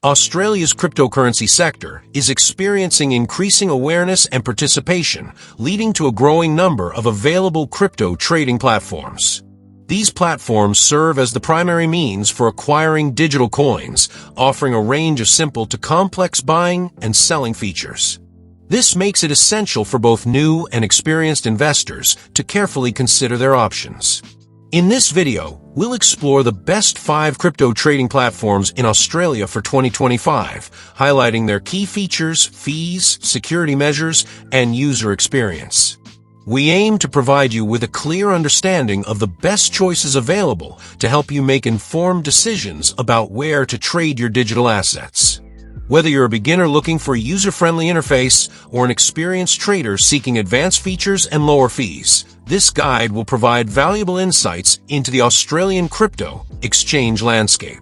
Australia's cryptocurrency sector is experiencing increasing awareness and participation, leading to a growing number of available crypto trading platforms. These platforms serve as the primary means for acquiring digital coins, offering a range of simple to complex buying and selling features. This makes it essential for both new and experienced investors to carefully consider their options. In this video, we'll explore the best 5 crypto trading platforms in Australia for 2025, highlighting their key features, fees, security measures, and user experience. We aim to provide you with a clear understanding of the best choices available to help you make informed decisions about where to trade your digital assets. Whether you're a beginner looking for a user-friendly interface or an experienced trader seeking advanced features and lower fees, this guide will provide valuable insights into the Australian crypto exchange landscape.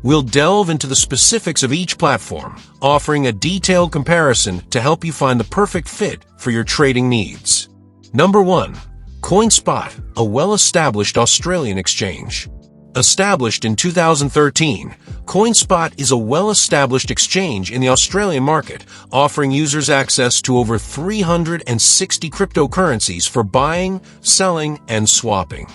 We'll delve into the specifics of each platform, offering a detailed comparison to help you find the perfect fit for your trading needs. Number 1. CoinSpot, a well-established Australian exchange. Established in 2013, CoinSpot is a well-established exchange in the Australian market, offering users access to over 360 cryptocurrencies for buying, selling, and swapping.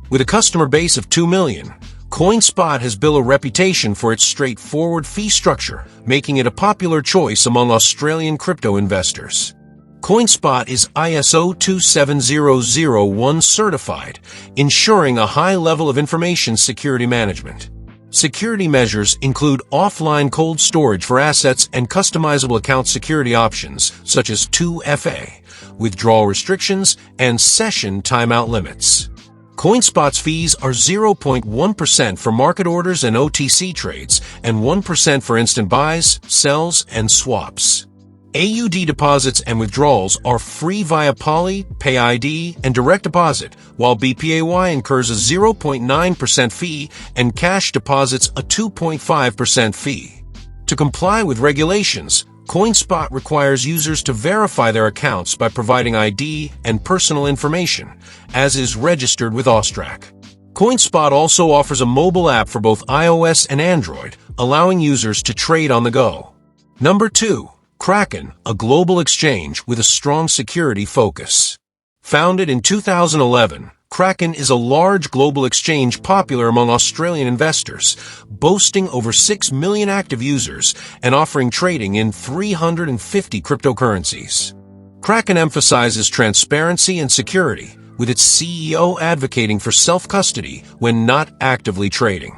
With a customer base of 2 million, CoinSpot has built a reputation for its straightforward fee structure, making it a popular choice among Australian crypto investors. CoinSpot is ISO 27001 certified, ensuring a high level of information security management. Security measures include offline cold storage for assets and customizable account security options, such as 2FA, withdrawal restrictions, and session timeout limits. CoinSpot's fees are 0.1% for market orders and OTC trades, and 1% for instant buys, sells, and swaps. AUD deposits and withdrawals are free via Poly, PayID, and direct deposit, while BPAY incurs a 0.9% fee and cash deposits a 2.5% fee. To comply with regulations, CoinSpot requires users to verify their accounts by providing ID and personal information, as is registered with Austrac. CoinSpot also offers a mobile app for both iOS and Android, allowing users to trade on the go. Number 2. Kraken, a global exchange with a strong security focus. Founded in 2011, Kraken is a large global exchange popular among Australian investors, boasting over 6 million active users and offering trading in 350 cryptocurrencies. Kraken emphasizes transparency and security, with its CEO advocating for self-custody when not actively trading.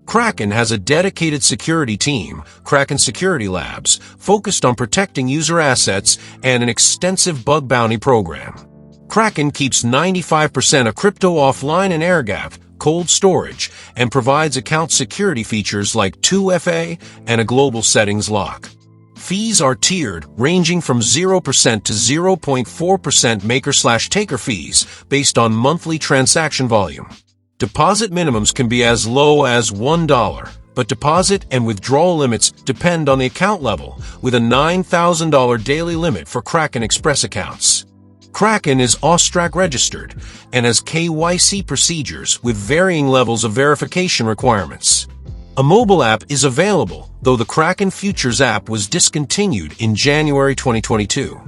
Kraken has a dedicated security team, Kraken Security Labs, focused on protecting user assets and an extensive bug bounty program. Kraken keeps 95% of crypto offline and air-gapped, cold storage, and provides account security features like 2FA and a global settings lock. Fees are tiered, ranging from 0% to 0.4% maker/taker fees based on monthly transaction volume. Deposit minimums can be as low as $1, but deposit and withdrawal limits depend on the account level, with a $9,000 daily limit for Kraken Express accounts. Kraken is Austrac registered and has KYC procedures with varying levels of verification requirements. A mobile app is available, though the Kraken Futures app was discontinued in January 2022.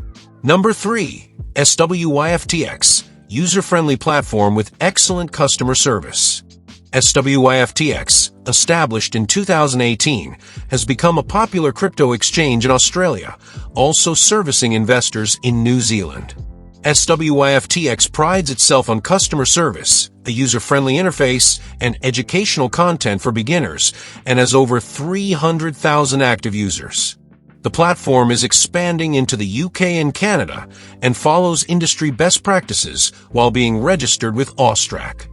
Number 3. SWYFTX. User-friendly platform with excellent customer service. SWYFTX, established in 2018, has become a popular crypto exchange in Australia, also servicing investors in New Zealand. SWYFTX prides itself on customer service, a user-friendly interface, and educational content for beginners, and has over 300,000 active users. The platform is expanding into the UK and Canada and follows industry best practices while being registered with Austrac.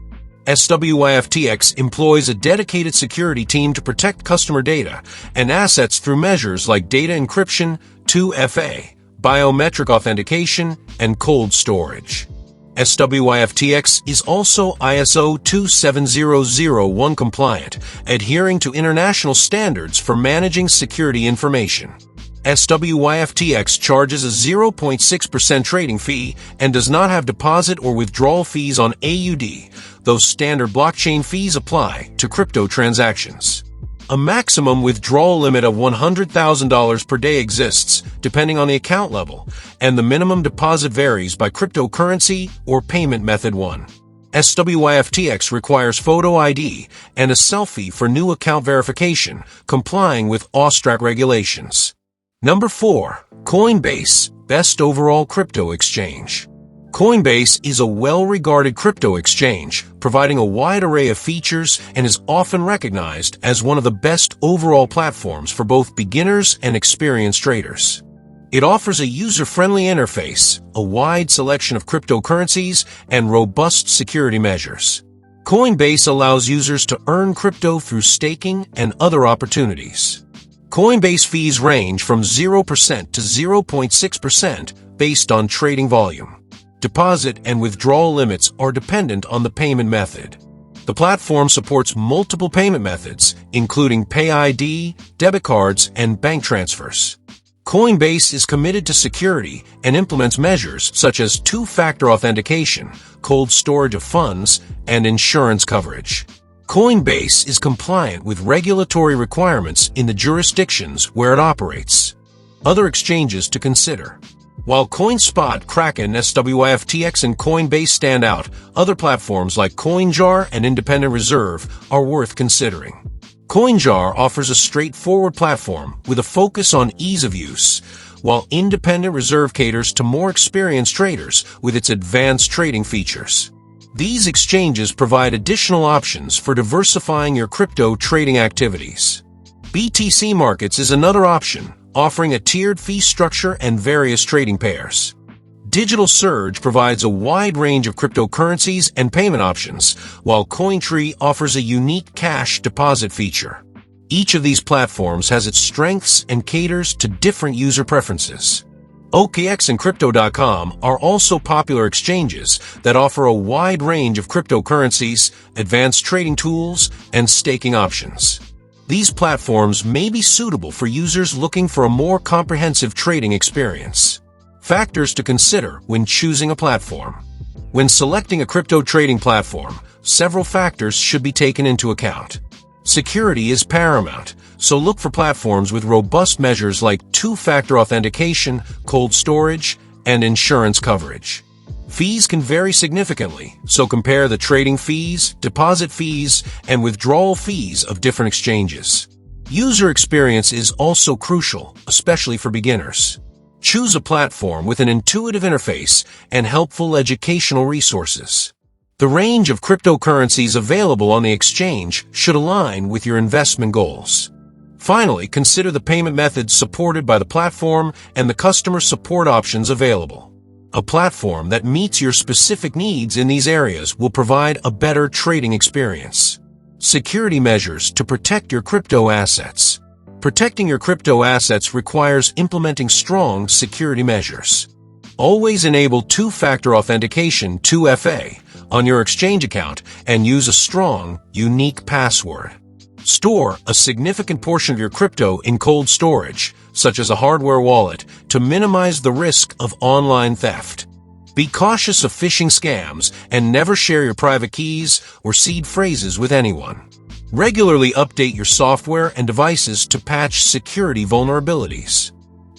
SWYFTX employs a dedicated security team to protect customer data and assets through measures like data encryption, 2FA, biometric authentication, and cold storage. SWYFTX is also ISO 27001 compliant, adhering to international standards for managing security information. SWYFTX charges a 0.6% trading fee and does not have deposit or withdrawal fees on AUD, though standard blockchain fees apply to crypto transactions. A maximum withdrawal limit of $100,000 per day exists, depending on the account level, and the minimum deposit varies by cryptocurrency or payment method. 1. SWIFTX requires photo ID and a selfie for new account verification, complying with Austrac regulations. Number 4. Coinbase, best overall crypto exchange. Coinbase is a well-regarded crypto exchange, providing a wide array of features and is often recognized as one of the best overall platforms for both beginners and experienced traders. It offers a user-friendly interface, a wide selection of cryptocurrencies, and robust security measures. Coinbase allows users to earn crypto through staking and other opportunities. Coinbase fees range from 0% to 0.6% based on trading volume. Deposit and withdrawal limits are dependent on the payment method. The platform supports multiple payment methods, including PayID, debit cards, and bank transfers. Coinbase is committed to security and implements measures such as two-factor authentication, cold storage of funds, and insurance coverage. Coinbase is compliant with regulatory requirements in the jurisdictions where it operates. Other exchanges to consider. While CoinSpot, Kraken, SWIFTX, and Coinbase stand out, other platforms like CoinJar and Independent Reserve are worth considering. CoinJar offers a straightforward platform with a focus on ease of use, while Independent Reserve caters to more experienced traders with its advanced trading features. These exchanges provide additional options for diversifying your crypto trading activities. BTC Markets is another option, offering a tiered fee structure and various trading pairs. Digital Surge provides a wide range of cryptocurrencies and payment options, while CoinTree offers a unique cash deposit feature. Each of these platforms has its strengths and caters to different user preferences. OKX and Crypto.com are also popular exchanges that offer a wide range of cryptocurrencies, advanced trading tools, and staking options. These platforms may be suitable for users looking for a more comprehensive trading experience. Factors to consider when choosing a platform. When selecting a crypto trading platform, several factors should be taken into account. Security is paramount, so look for platforms with robust measures like two-factor authentication, cold storage, and insurance coverage. Fees can vary significantly, so compare the trading fees, deposit fees, and withdrawal fees of different exchanges. User experience is also crucial, especially for beginners. Choose a platform with an intuitive interface and helpful educational resources. The range of cryptocurrencies available on the exchange should align with your investment goals. Finally, consider the payment methods supported by the platform and the customer support options available. A platform that meets your specific needs in these areas will provide a better trading experience. Security measures to protect your crypto assets. Protecting your crypto assets requires implementing strong security measures. Always enable two-factor authentication 2FA on your exchange account and use a strong, unique password. Store a significant portion of your crypto in cold storage, such as a hardware wallet, to minimize the risk of online theft. Be cautious of phishing scams and never share your private keys or seed phrases with anyone. Regularly update your software and devices to patch security vulnerabilities.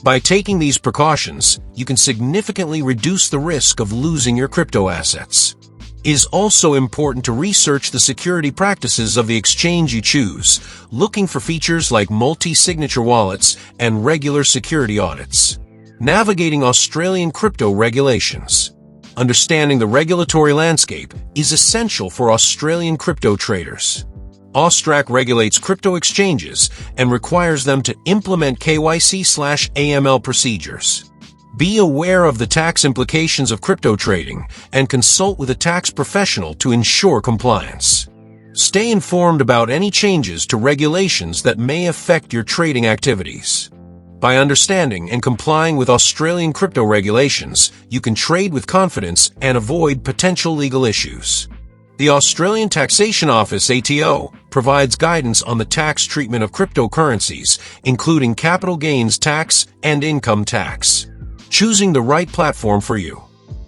By taking these precautions, you can significantly reduce the risk of losing your crypto assets. It is also important to research the security practices of the exchange you choose, looking for features like multi-signature wallets and regular security audits. Navigating Australian crypto regulations. Understanding the regulatory landscape is essential for Australian crypto traders. Austrac regulates crypto exchanges and requires them to implement KYC/AML procedures. Be aware of the tax implications of crypto trading and consult with a tax professional to ensure compliance. Stay informed about any changes to regulations that may affect your trading activities. By understanding and complying with Australian crypto regulations, you can trade with confidence and avoid potential legal issues. The Australian Taxation Office (ATO) provides guidance on the tax treatment of cryptocurrencies, including capital gains tax and income tax. Choosing the right platform for you.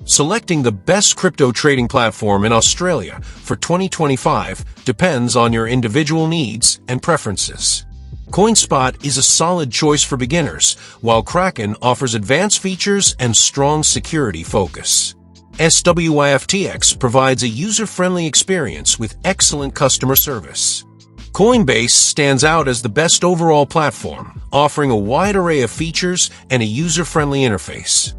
Selecting the best crypto trading platform in Australia for 2025 depends on your individual needs and preferences. CoinSpot is a solid choice for beginners, while Kraken offers advanced features and strong security focus. SWIFTX provides a user-friendly experience with excellent customer service. Coinbase stands out as the best overall platform, offering a wide array of features and a user-friendly interface.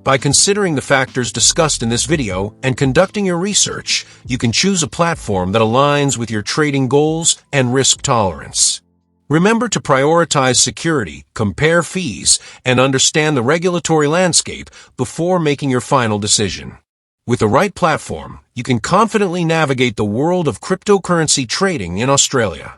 By considering the factors discussed in this video and conducting your research, you can choose a platform that aligns with your trading goals and risk tolerance. Remember to prioritize security, compare fees, and understand the regulatory landscape before making your final decision. With the right platform, you can confidently navigate the world of cryptocurrency trading in Australia.